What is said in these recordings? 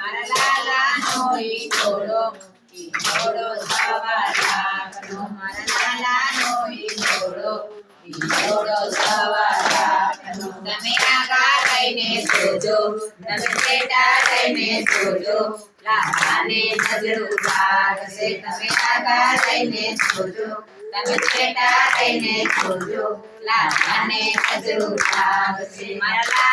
મારા લાલાનો ઈંડોળો ઈંડોળો સવા લાખનો મારા લાલાનો ઈંડોળો ઈંડોળો સવા લાખનો તમે આગા લઈને જોજો તમે પેટા લઈને જોજો લાલાને નજરું લાગશે તમે આગા લઈને જોજો તમે પેટા લઈને જોજો લાલાને નજરું લાગશે મારા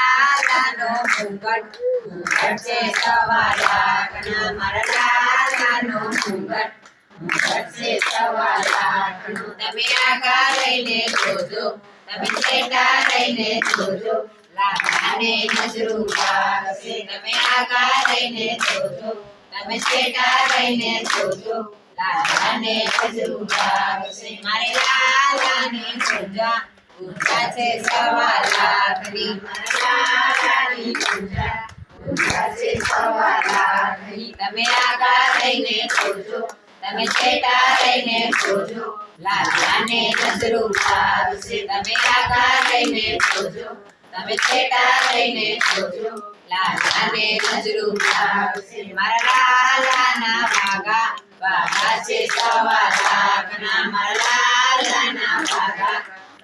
લાલાનો મુગટ મુગટ છે સવા લાખના મારા લાલાનો મુગટ મુગટ છે સવા લાખનો તમે આગા લઈને જોજો તમે પેટા લઈને જોજો લાલાને નજરું લાગશે તમે આગા લઈને જોજો તમે પેટા લઈને જોજો લાલાને નજરું લાગશે મારે લાલાની પૂજા પૂજા છે સવા લાખની મારા લાલાની પૂજા પૂજા છે સવા લાખની તમે આગા લઈને જોજો તમે પેટા લઈને જોજો લાલાને નજરું લાગશે તમે આગા લઈને જોજો તમે પેટા લઈને જોજો લાલાને નજરું લાગશે મારા લાલાના ભાગા ભાગા છે સવા લાખના મારા લાલાના ભાગા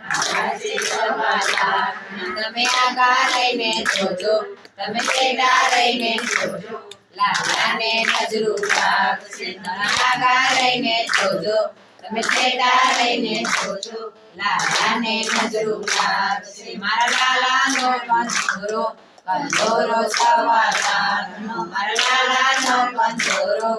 ભાગા છે સવા લાખના તમે આગા લઈને જોજો તમે પેટા લઈને જોજો લાલાને નજરું લાગશે તમે આગા લઈને જોજો તમે પેટા લઈને જોજો લાલાને નજરું લાગશે મારા લાલાનો કંદોરો કંદોરો સવા લાખનો મારા લાલાનો કંદોરો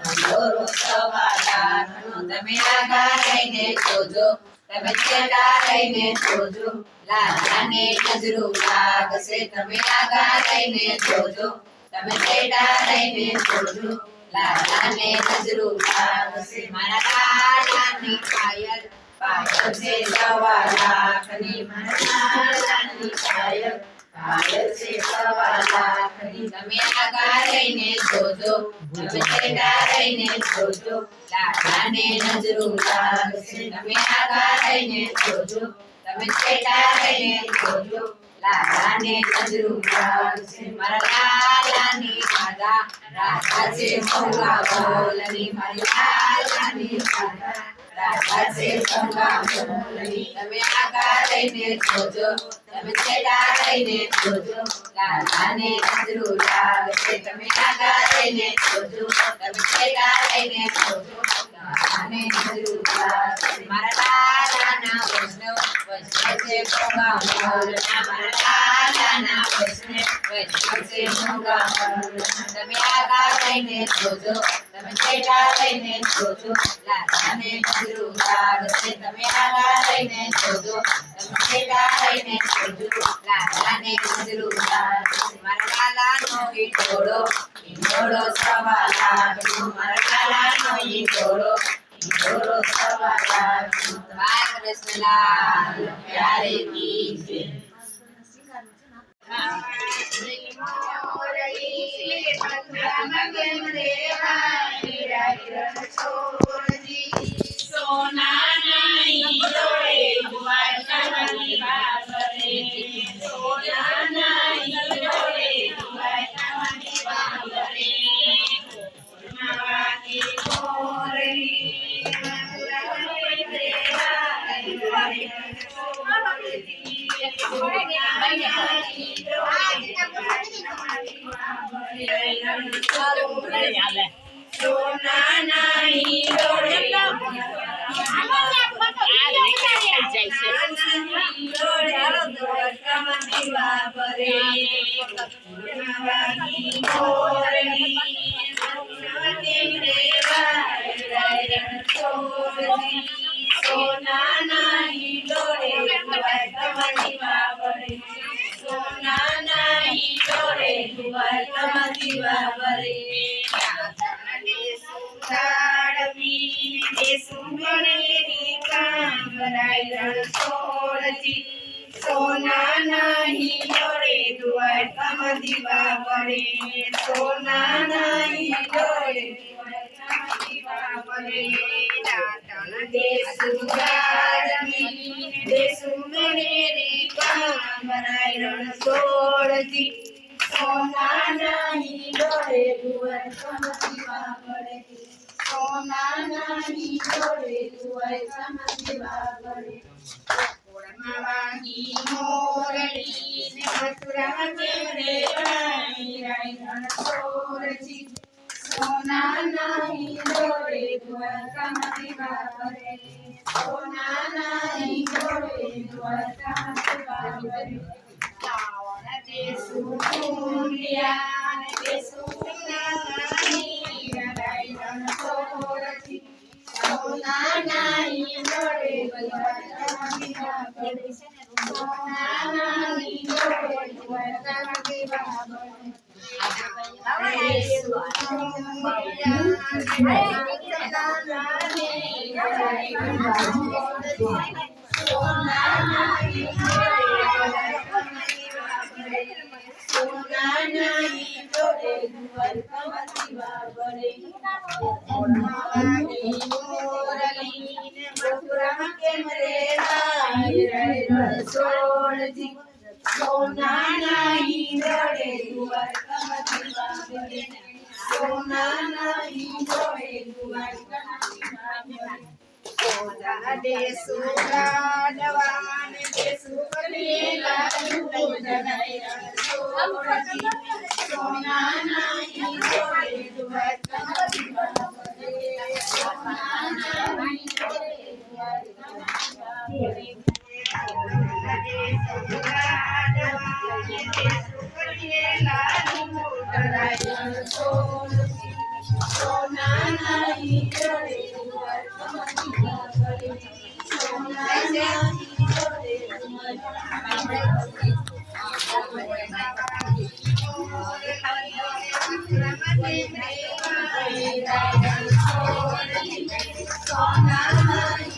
કંદોરો સવા લાખનો તમે આગા લઈને જોજો તમે પેટા લઈને જોજો લાલાને નજરું લાગશે તમે આગા લઈને જોજો તમે પેટા લઈને જોજો લાલાને નજરું લાગશે મારા લાલાની પાયલ પાયલ છે સવા લાખની મારા લાલાની પાયલ પાયલ છે સવા લાખની તમે આગા લઈને જોજો તમે પેટા લઈને જોજો લાલાને નજરું લાગશે તમે આગા લઈને જોજો તમે પેટા લઈને જોજો લાલાને નજરું લાગશે મારા લાલાની રાધા રાધા છે મોંઘા બોલની મારી લાલાની રાધા રાધા છે મોંઘા બોલની તમે આગા લઈને જોજો તમે પેટા લઈને જોજો લાલાને નજરું લાગશે તમે આગા લઈને જોજો તમે પેટા લઈને જોજો લાલાને નજરું લાગશે મારા લાલાના વૈષ્ણવ વૈષ્ણવ છે મોંઘા બોલના મારા લાલાના વૈષ્ણવ વૈષ્ણવ છે મોંઘા બોલના તમે આગા લઈને જોજો તમે પેટા લઈને જોજો લાલાને નજરું લાગશે તમે આગા લઈને જોજો તમે પેટા લઈને જોજો લાલાને નજરું લાગશે મારા લાલાનો ઈંડોળો ઈંડોળો સવા લાખનો મારા લાલાનો ઈંડોળો ઈંડોળો સવા લાખનો બાલ કૃષ્ણલાલ પ્યારે કી જય સોના નહીં ડોળે દુઆર કમ દીવા પડે સોના નહીં ડોળે દુઆર કમ દીવા પડે દાતણ દેસુ ગારમી દેસુ મેરી કામ બનાઈ રણ સોળજી સોના નહીં ડોળે સોનાના હિંડોળે તુંવર સમજીવા પડે વાગી મોરલી ને મથુરા કેમ રે રાયણ સોરજી સોનાના હિંડોળે દ્વારકામાં દીવા કરે સોનાના હિંડોળે દ્વારકામાં દીવા કરે રાવણ દેશુ ભૂલ્યા ને દેશુ રાયણ સોરજી સોનાના હિંડોળે દ્વારકામાં દીવા કરે સોનાના હિંડોળે દ્વારકામાં દીવા કરે સોનાના હિંડોળે દ્વારકામાં દીવા કરે સોનાના હિંડોળે દ્વારકામાં દીવા કરે દેશુ રાડવાને દેશુ કરેલા સોનાના હિંડોળે દ્વારકામાં દીવા કરે સોનાના હિંડોળે દ્વારકામાં સોનાના